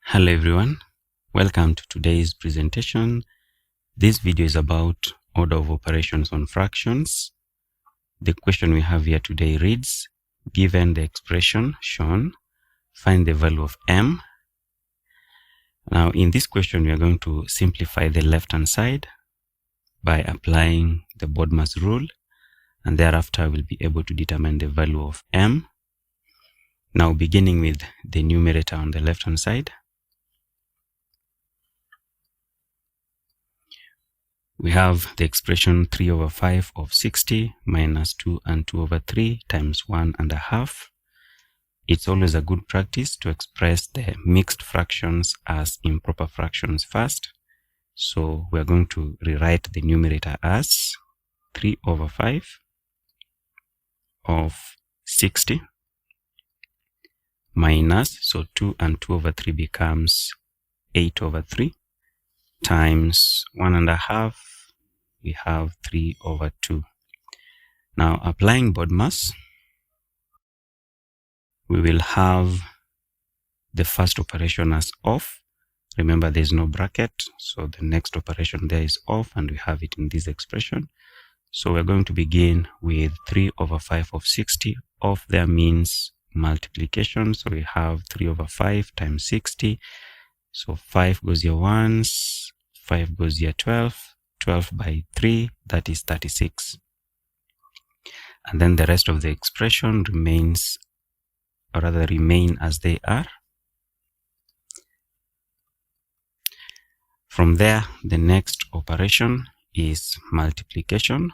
Hello everyone, welcome to today's presentation. This video is about order of operations on fractions. The question we have here today reads, given the expression shown, find the value of m. Now in this question we are going to simplify the left hand side by applying the BODMAS rule, and thereafter we'll be able to determine the value of m. Now beginning with the numerator on the left hand side, we have the expression 3 over 5 of 60 minus 2 and 2 over 3 times 1.5. It's always a good practice to express the mixed fractions as improper fractions first. So we're going to rewrite the numerator as 3 over 5 of 60 minus, so 2 and 2 over 3 becomes 8 over 3 times 1.5. We have 3 over 2. Now applying BODMAS, we will have the first operation as off. Remember there's no bracket, so the next operation there is off, and we have it in this expression. So we're going to begin with 3 over 5 of 60. Off there means multiplication, so we have 3 over 5 times 60. So 5 goes here once, 5 goes here 12. 12 by 3, that is 36. And then the rest of the expression remains, or rather remain as they are. From there, the next operation is multiplication.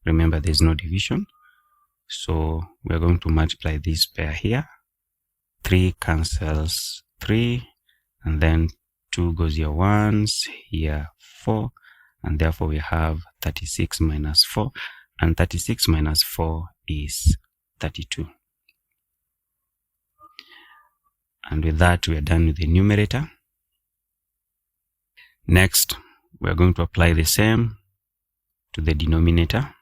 Remember there's no division, so we're going to multiply this pair here. 3 cancels 3, and then 2 goes here once, here 4. And therefore we have 36 minus 4, and 36 minus 4 is 32. And with that we are done with the numerator. Next we are going to apply the same to the denominator.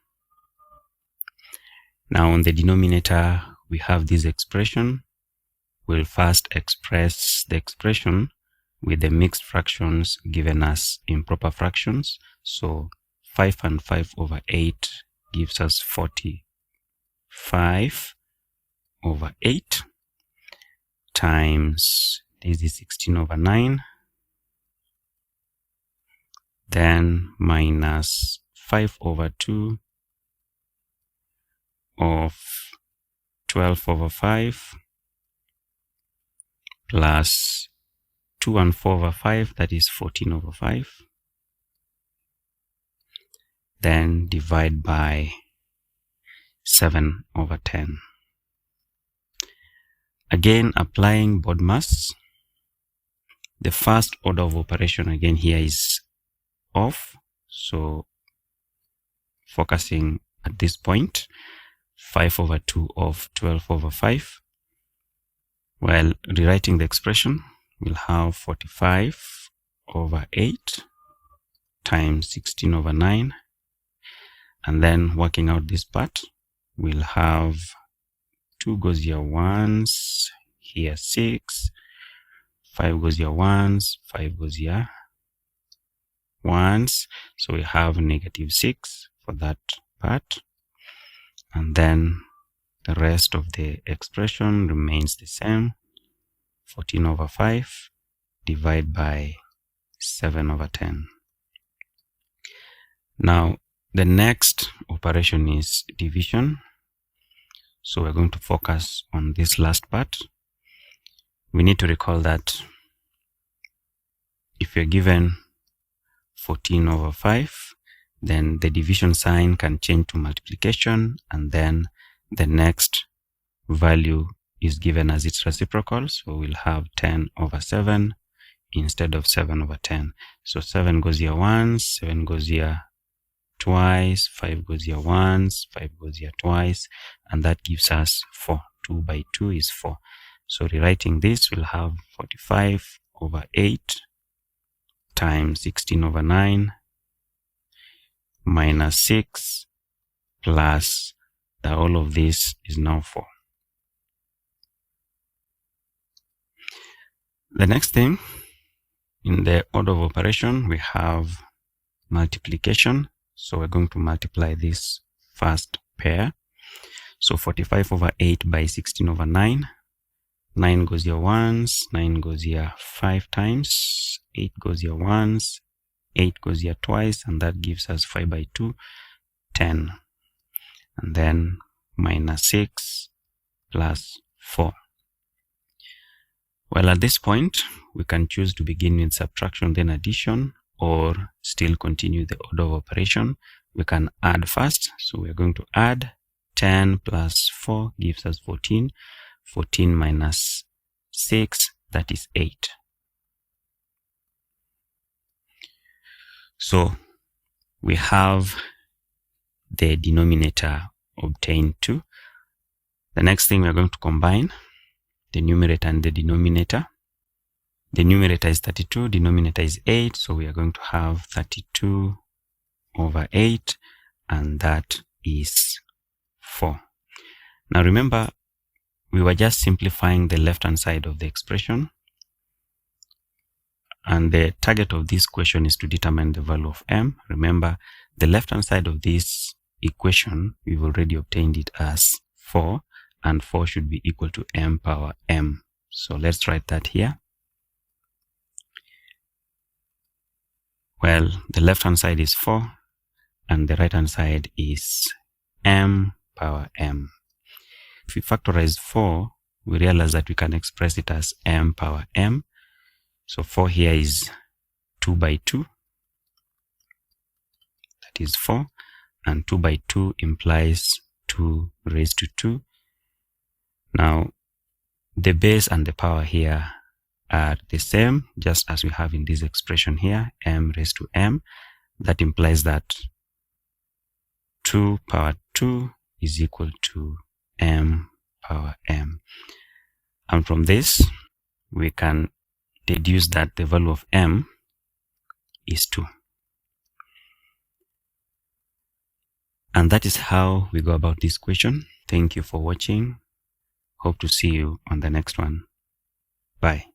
Now on the denominator we have this expression. We'll first express the expression with the mixed fractions given as improper fractions. So 5 and 5 over 8 gives us 45 over 8 times, this is 16 over 9, then minus 5 over 2 of 12 over 5 plus 2 and 4 over 5, that is 14 over 5. Then divide by 7 over 10. Again, applying BODMAS, the first order of operation again here is off. So focusing at this point, 5 over 2 of 12 over 5. While rewriting the expression, we'll have 45 over 8 times 16 over 9. And then working out this part, we'll have 2 goes here once, here 6, 5 goes here once, 5 goes here once. So we have negative 6 for that part. And then the rest of the expression remains the same. 14 over 5 divided by 7 over 10. Now the next operation is division. So we're going to focus on this last part. We need to recall that if you're given 14 over 5, then the division sign can change to multiplication, and then the next value is given as its reciprocal. So we'll have 10 over 7 instead of 7 over 10. So 7 goes here once, 7 goes here twice, 5 goes here once, 5 goes here twice, and that gives us 4. 2 by 2 is 4. So rewriting this, we'll have 45 over 8 times 16 over 9 minus 6 plus the whole of this is now 4. The next thing, in the order of operation, we have multiplication. So we're going to multiply this first pair. So 45 over 8 by 16 over 9. 9 goes here once, 9 goes here 5 times, 8 goes here once, 8 goes here twice, and that gives us 5 by 2, 10. And then minus 6 plus 4. Well, at this point, we can choose to begin with subtraction, then addition, or still continue the order of operation. We can add first. So we're going to add 10 plus 4 gives us 14. 14 minus 6, that is 8. So we have the denominator obtained too. The next thing, we're going to combine the numerator and the denominator. The numerator is 32, denominator is 8, so we are going to have 32 over 8, and that is 4. Now remember, we were just simplifying the left-hand side of the expression, and the target of this question is to determine the value of m. Remember, the left-hand side of this equation, we've already obtained it as 4, and 4 should be equal to m power m. So let's write that here. Well, the left-hand side is 4, and the right-hand side is m power m. If we factorize 4, we realize that we can express it as m power m. So 4 here is 2 by 2. That is 4. And 2 by 2 implies 2 raised to 2. Now, the base and the power here are the same, just as we have in this expression here, m raised to m. That implies that 2 power 2 is equal to m power m. And from this, we can deduce that the value of m is 2. And that is how we go about this question. Thank you for watching. Hope to see you on the next one. Bye.